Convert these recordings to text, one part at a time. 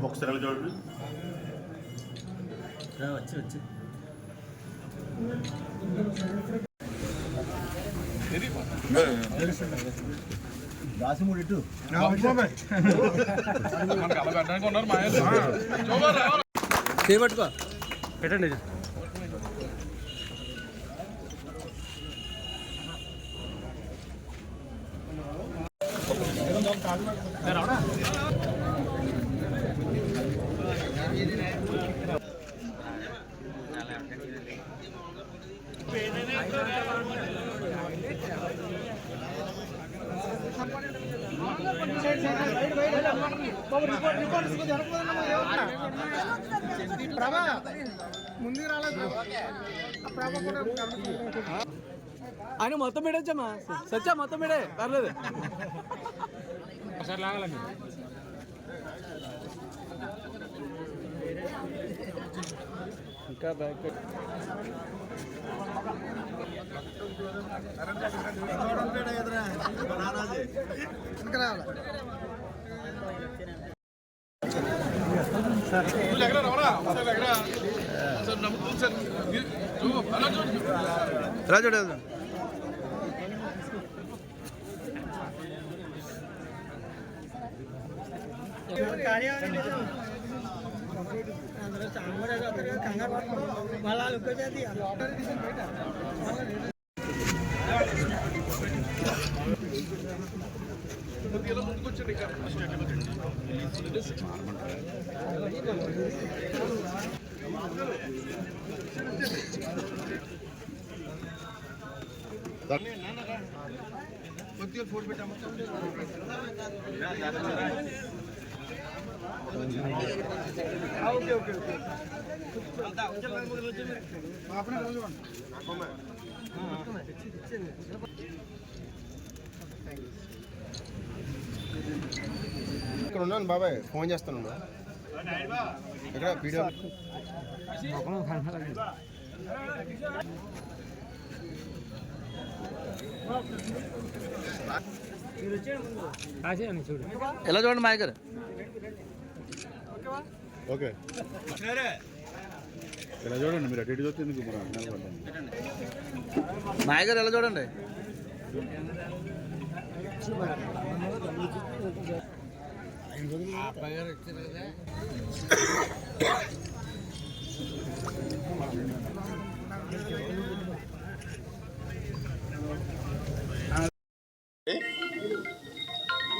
ఒకసారి చూడండి వచ్చి దాసిమూడి ఇటు చేపట్టుకో పెట్టండి ఆయన మొత్తం పెడొచ్చమ్మా సచ్చా మొత్తం పెడే పర్లేదు ఒకసారి లాగాలండి ఇంకా బ్యాక్ ఎలా చూడదు ఫోన్ పెట్టాము ఓకే ఓకే ఇక్కడ ఉన్నాను బాబాయ్ ఫోన్ చేస్తాను ఇక్కడ వీడియో ఎలా చూడండి మాయ గారు ఓకే ఎలా చూడండి మీరు అటు చూస్తే ఎందుకు మాయ గారు ఎలా చూడండి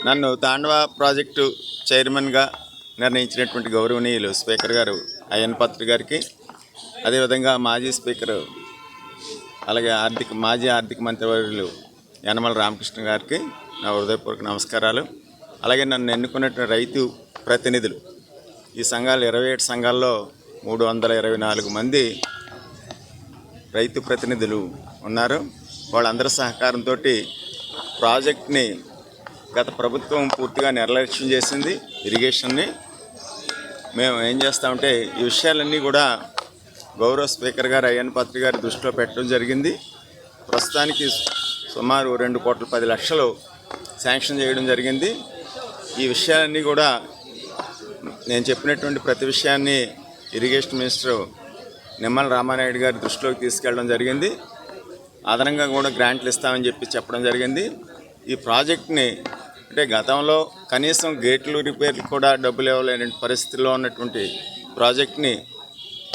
నన్ను తాండవ ప్రాజెక్టు చైర్మన్గా నిర్ణయించినటువంటి గౌరవనీయులు స్పీకర్ గారు అయ్యన్ పాత్రి గారికి, అదేవిధంగా మాజీ స్పీకరు అలాగే మాజీ ఆర్థిక మంత్రివర్యులు యనమల రామకృష్ణ గారికి నా హృదయపూర్వక నమస్కారాలు. అలాగే నన్ను ఎన్నుకున్నటువంటి రైతు ప్రతినిధులు, ఈ సంఘాలు 27 సంఘాల్లో 324 మంది రైతు ప్రతినిధులు ఉన్నారు. వాళ్ళందరి సహకారంతో ప్రాజెక్ట్ని గత ప్రభుత్వం పూర్తిగా నిర్లక్ష్యం చేసింది. ఇరిగేషన్ని మేము ఏం చేస్తామంటే ఈ విషయాలన్నీ కూడా గౌరవ స్పీకర్ గారు అయ్యన్ పాత్రి గారి దృష్టిలో పెట్టడం జరిగింది. ప్రస్తుతానికి సుమారు 2,10,00,000 శాంక్షన్ చేయడం జరిగింది. ఈ విషయాలన్నీ కూడా నేను చెప్పినటువంటి ప్రతి విషయాన్ని ఇరిగేషన్ మినిస్టర్ నిమ్మల రామానాయుడు గారి దృష్టిలోకి తీసుకెళ్ళడం జరిగింది. అదనంగా కూడా గ్రాంట్లు ఇస్తామని చెప్పడం జరిగింది. ఈ ప్రాజెక్ట్ని అంటే గతంలో కనీసం గేట్లు రిపేర్లు కూడా డబ్బులు ఇవ్వలేని పరిస్థితుల్లో ఉన్నటువంటి ప్రాజెక్ట్ని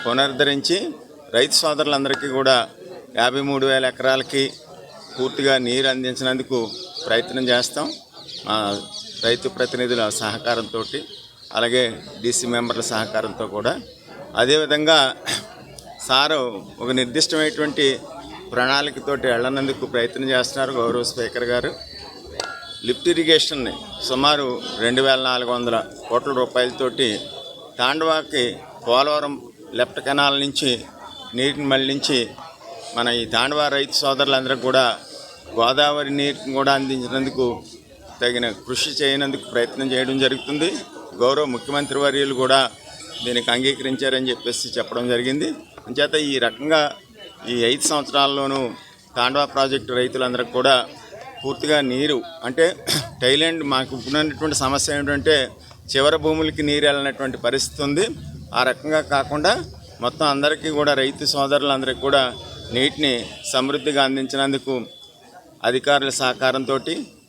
పునరుద్ధరించి రైతు సోదరులందరికీ కూడా 53,000 ఎకరాలకి పూర్తిగా నీరు అందించినందుకు ప్రయత్నం చేస్తాం. మా రైతు ప్రతినిధుల సహకారంతో, అలాగే డీసీ మెంబర్ల సహకారంతో కూడా. అదేవిధంగా సారు ఒక నిర్దిష్టమైనటువంటి ప్రణాళికతోటి వెళ్ళనందుకు ప్రయత్నం చేస్తున్నారు గౌరవ స్పీకర్ గారు. లిఫ్ట్ ఇరిగేషన్ని సుమారు 2,400 కోట్ల రూపాయలతోటి తాండవాకి పోలవరం లెఫ్ట్ కెనాల్ నుంచి నీటిని మళ్లించి మన ఈ తాండవా రైతు సోదరులందరికీ కూడా గోదావరి నీటిని కూడా అందించినందుకు తగిన కృషి చేయనందుకు ప్రయత్నం చేయడం జరుగుతుంది. గౌరవ ముఖ్యమంత్రి వర్యులు కూడా దీనికి అంగీకరించారని చెప్పేసి చెప్పడం జరిగింది. అంచేత ఈ రకంగా ఈ 5 సంవత్సరాల్లోనూ తాండవ ప్రాజెక్టు రైతులందరికీ కూడా పూర్తిగా నీరు అంటే థైలాండ్ మాకు ఉన్నటువంటి సమస్య ఏంటంటే చివరి భూములకి నీరు వెళ్ళినటువంటి పరిస్థితి ఉంది. ఆ రకంగా కాకుండా మొత్తం అందరికీ కూడా రైతు సోదరులందరికీ కూడా నీటిని సమృద్ధిగా అందించినందుకు అధికారుల సహకారంతో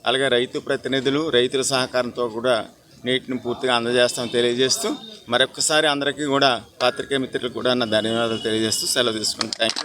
అలాగే రైతు ప్రతినిధులు రైతుల సహకారంతో కూడా నీటిని పూర్తిగా అందజేస్తామని తెలియజేస్తూ మరొకసారి అందరికీ కూడా పాత్రికేయ మిత్రులకు కూడా నా ధన్యవాదాలు తెలియజేస్తూ సెలవు తీసుకుంటాను. Thank you.